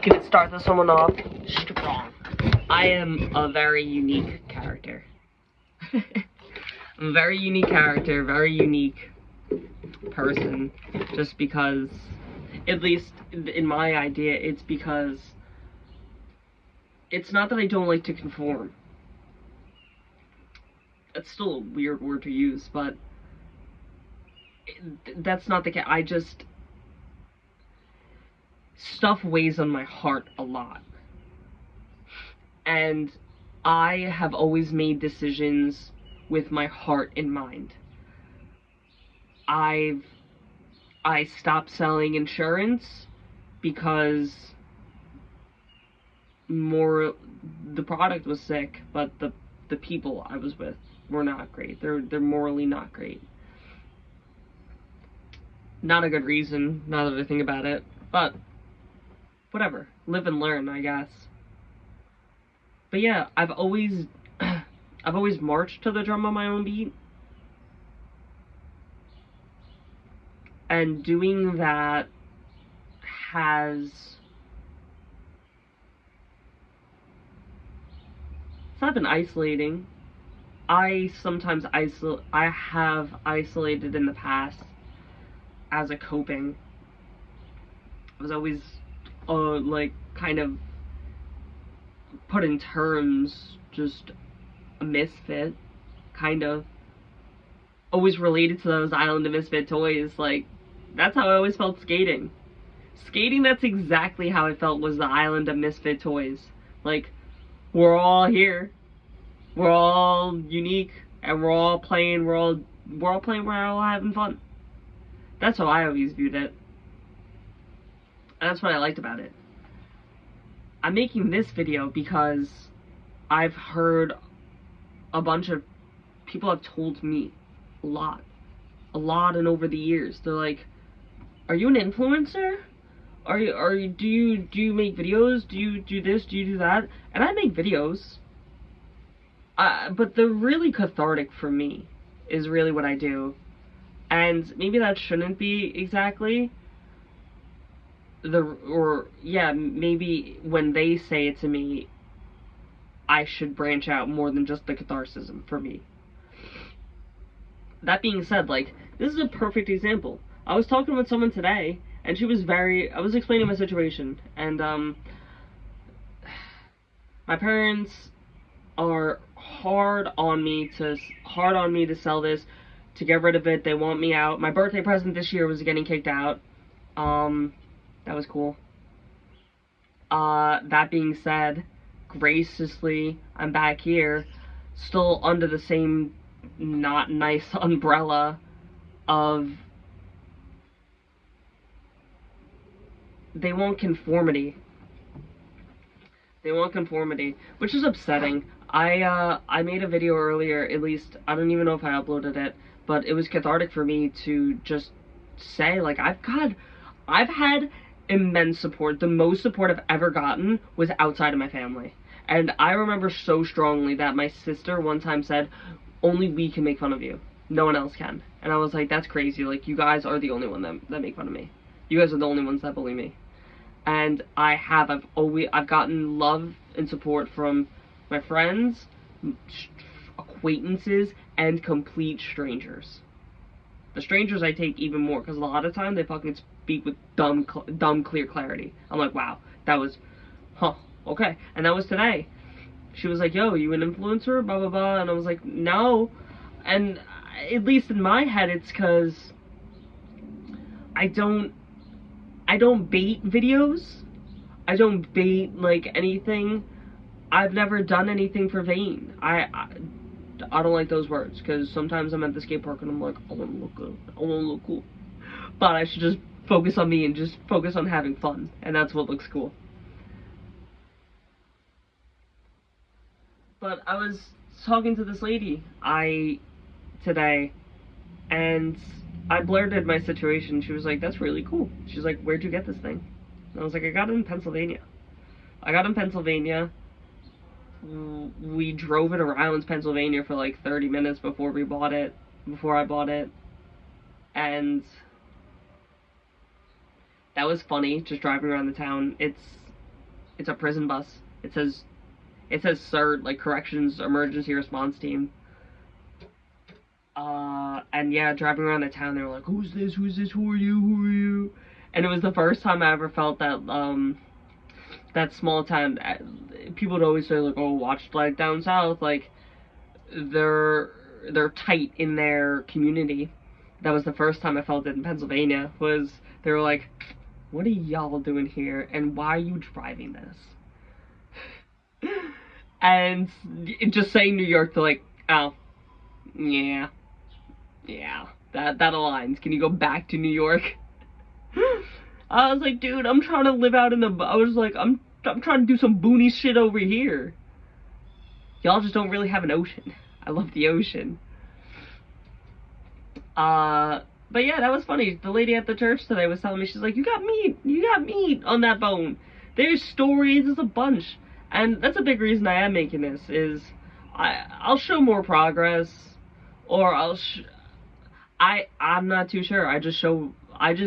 gonna start this one off strong. I am a very unique character. I'm a very unique character, very unique person, just because, at least in my idea, it's because it's not that I don't like to conform. That's still a weird word to use, but that's not the case. I just, stuff weighs on my heart a lot. And I have always made decisions with my heart in mind. I stopped selling insurance because the product was sick, but the people I was with were not great. They're morally not great. Not a good reason, now that I think about it, but whatever. Live and learn, I guess. But yeah, I've always marched to the drum on my own beat. And doing that it's not been isolating. I have isolated in the past as a coping. I was always like kind of put in terms, just a misfit, kind of. Always related to those Island of Misfit Toys. Like, that's how I always felt skating. Skating, that's exactly how I felt, was the Island of Misfit Toys. Like, we're all here. We're all unique, and we're all playing, we're all having fun. That's how I always viewed it. And that's what I liked about it. I'm making this video because I've heard a bunch of people have told me a lot, and over the years, they're like, "Are you an influencer? Do you make videos? Do you do this? Do you do that?" And I make videos, but they're really cathartic for me, is really what I do. And maybe that shouldn't be exactly maybe when they say it to me, I should branch out more than just the catharsis for me. That being said, like, this is a perfect example. I was talking with someone today, and I was explaining my situation, and my parents are hard on me to sell this, to get rid of it. They want me out. My birthday present this year was getting kicked out. That was cool. That being said, graciously, I'm back here, still under the same not nice umbrella of they want conformity. They want conformity, which is upsetting. I made a video earlier, at least, I don't even know if I uploaded it, but it was cathartic for me to just say, like, I've had immense support. The most support I've ever gotten was outside of my family. And I remember so strongly that my sister one time said, "Only we can make fun of you. No one else can." And I was like, that's crazy. Like, you guys are the only one that make fun of me. You guys are the only ones that bully me. And I've gotten love and support from my friends, acquaintances, and complete strangers. The strangers I take even more, because a lot of time they fucking speak with dumb, clear clarity. I'm like, wow, that was, okay. And that was today. She was like, "Yo, you an influencer?" Blah, blah, blah. And I was like, no. And at least in my head, it's because I don't bait videos. I don't bait, like, anything. I've never done anything for vain. I don't like those words, because sometimes I'm at the skate park and I'm like, I want to look good. I want to look cool. But I should just focus on me and just focus on having fun. And that's what looks cool. But I was talking to this lady today, and I blurted my situation. She was like, "That's really cool." She's like, "Where'd you get this thing?" And I was like, "I got it in Pennsylvania." We drove it around Pennsylvania for like 30 minutes before I bought it. And that was funny, just driving around the town. It's a prison bus. It says CERT, like Corrections Emergency Response Team. And yeah, driving around the town, they were like, "Who's this? Who's this? Who are you? Who are you?" And it was the first time I ever felt that small town. People would always say like, "Oh, watch like down south, like they're they're tight in their community." That was the first time I felt it in Pennsylvania. Was they were like, "What are y'all doing here? And why are you driving this?" And just saying New York, they're like, "Oh, yeah, yeah, that aligns. Can you go back to New York?" I was like, dude, I'm trying to live out in the. I was like, I'm trying to do some boony shit over here. Y'all just don't really have an ocean. I love the ocean. But yeah, that was funny. The lady at the church today was telling me, she's like, you got meat on that bone. There's stories, there's a bunch. And that's a big reason I am making this, is I'll show more progress, or I'm not too sure. I just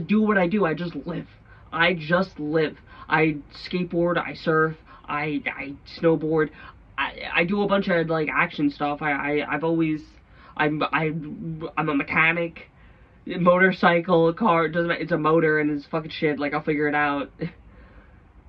do what I do. I just live. I just live. I skateboard, I surf, I snowboard. I do a bunch of like action stuff. I've always I'm a mechanic. Motorcycle, car, doesn't matter. It's a motor and it's fucking shit. Like I'll figure it out.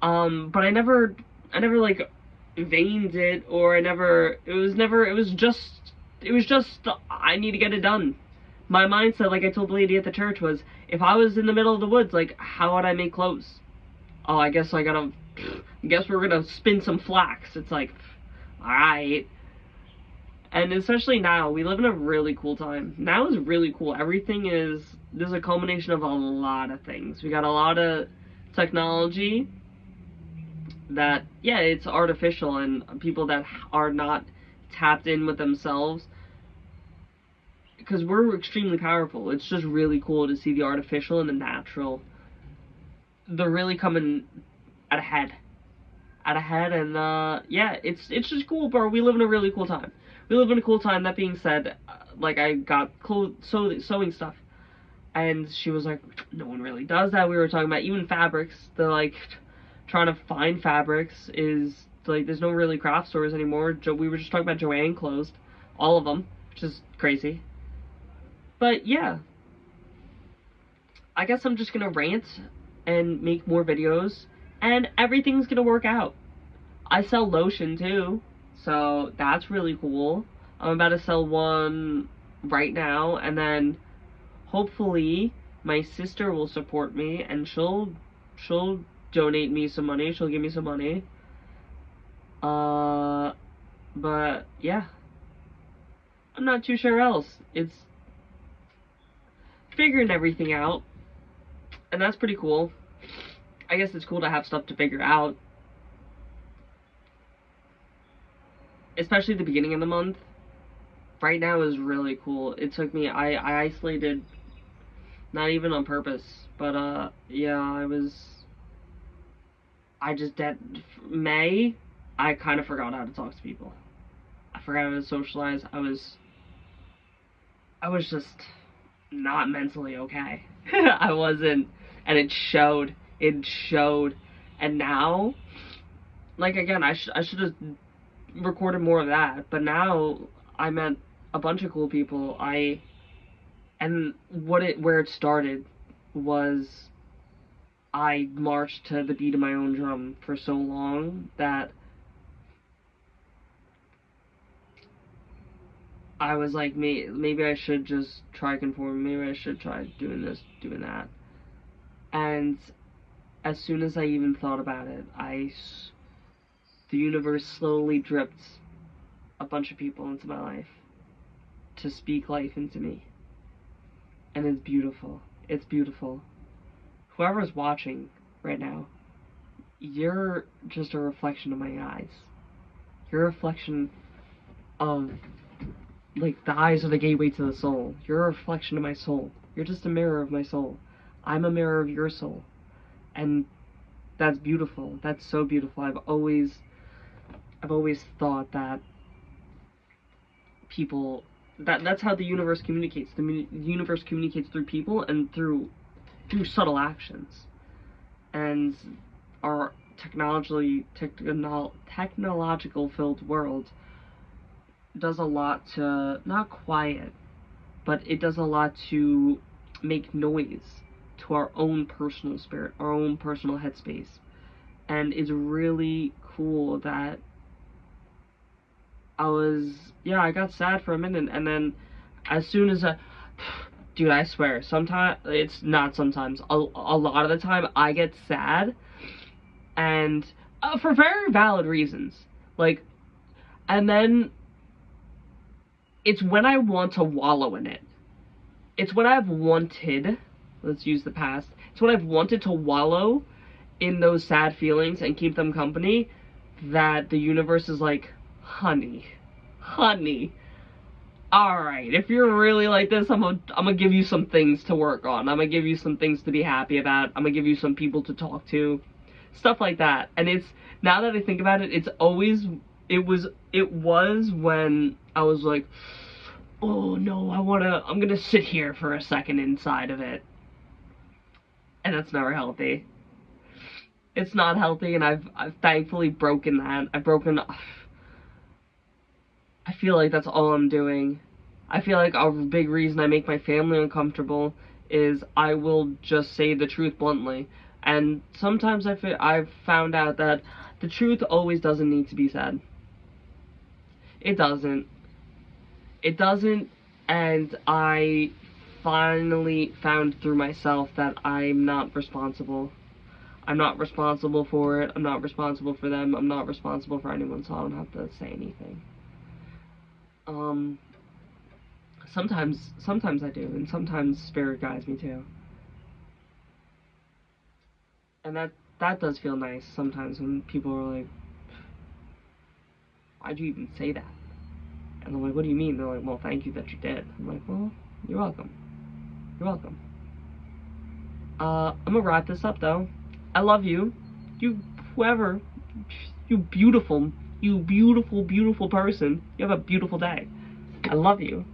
But I never like veined it, or it was just I need to get it done. My mindset, like I told the lady at the church, was if I was in the middle of the woods, like how would I make clothes? Oh, I guess we're gonna spin some flax. It's like, alright. And especially now, we live in a really cool time. Now is really cool. There's a culmination of a lot of things. We got a lot of technology that, yeah, it's artificial, and people that are not tapped in with themselves, because we're extremely powerful. It's just really cool to see the artificial and the natural. They're really coming at a head. And yeah, it's just cool, bro. We live in a really cool time. We live in a cool time. That being said, like I got sewing stuff, and she was like, no one really does that. We were talking about even fabrics. They're like trying to find fabrics is like there's no really craft stores anymore. We were just talking about Joann closed, all of them, which is crazy. But yeah, I guess I'm just gonna rant and make more videos, and everything's gonna work out. I sell lotion too, so that's really cool. I'm about to sell one right now, and then hopefully my sister will support me, and she'll donate me some money. She'll give me some money. But yeah, I'm not too sure else. It's figuring everything out, and that's pretty cool. I guess it's cool to have stuff to figure out, especially the beginning of the month. Right now is really cool. It took me, I isolated, not even on purpose, but yeah, I just May, I kind of forgot how to talk to people. I forgot how to socialize. I was just not mentally okay. I wasn't, and it showed. It showed. And now, like again, I should have recorded more of that. But now I met a bunch of cool people. And where it started was I marched to the beat of my own drum for so long that I was like, maybe I should just try conforming. Maybe I should try doing this, doing that. And as soon as I even thought about it, the universe slowly dripped a bunch of people into my life to speak life into me. And it's beautiful. It's beautiful. Whoever's watching right now, you're just a reflection of my eyes. You're a reflection of, like, the eyes are the gateway to the soul. You're a reflection of my soul. You're just a mirror of my soul. I'm a mirror of your soul. And that's beautiful. That's so beautiful. I've always thought that people, that's how the universe communicates. The universe communicates through people and through subtle actions. And technological filled world does a lot to not quiet, but it does a lot to make noise to our own personal spirit, our own personal headspace. And it's really cool that I got sad for a minute, and then as soon as dude, I swear, sometimes, it's not sometimes, a lot of the time, I get sad, and for very valid reasons. Like, and then it's when I want to wallow in it. It's when I've wanted, let's use the past, it's when I've wanted to wallow in those sad feelings and keep them company, that the universe is like, honey, alright, if you're really like this, I'm gonna give you some things to work on. I'm gonna give you some things to be happy about. I'm gonna give you some people to talk to. Stuff like that. And it's, now that I think about it, it was when I was like, oh no, I'm gonna sit here for a second inside of it. And that's never healthy. It's not healthy, and I've thankfully broken that. I feel like that's all I'm doing. I feel like a big reason I make my family uncomfortable is I will just say the truth bluntly. And sometimes I've found out that the truth always doesn't need to be said. It doesn't. It doesn't, and I finally found through myself that I'm not responsible. I'm not responsible for it. I'm not responsible for them. I'm not responsible for anyone, so I don't have to say anything. Sometimes I do, and sometimes spirit guides me too. And that does feel nice sometimes when people are like, why'd you even say that? And I'm like, what do you mean? They're like, well, thank you that you did. I'm like, well, you're welcome. You're welcome. I'm gonna wrap this up though. I love you. Whoever, you beautiful, beautiful person. You have a beautiful day. I love you.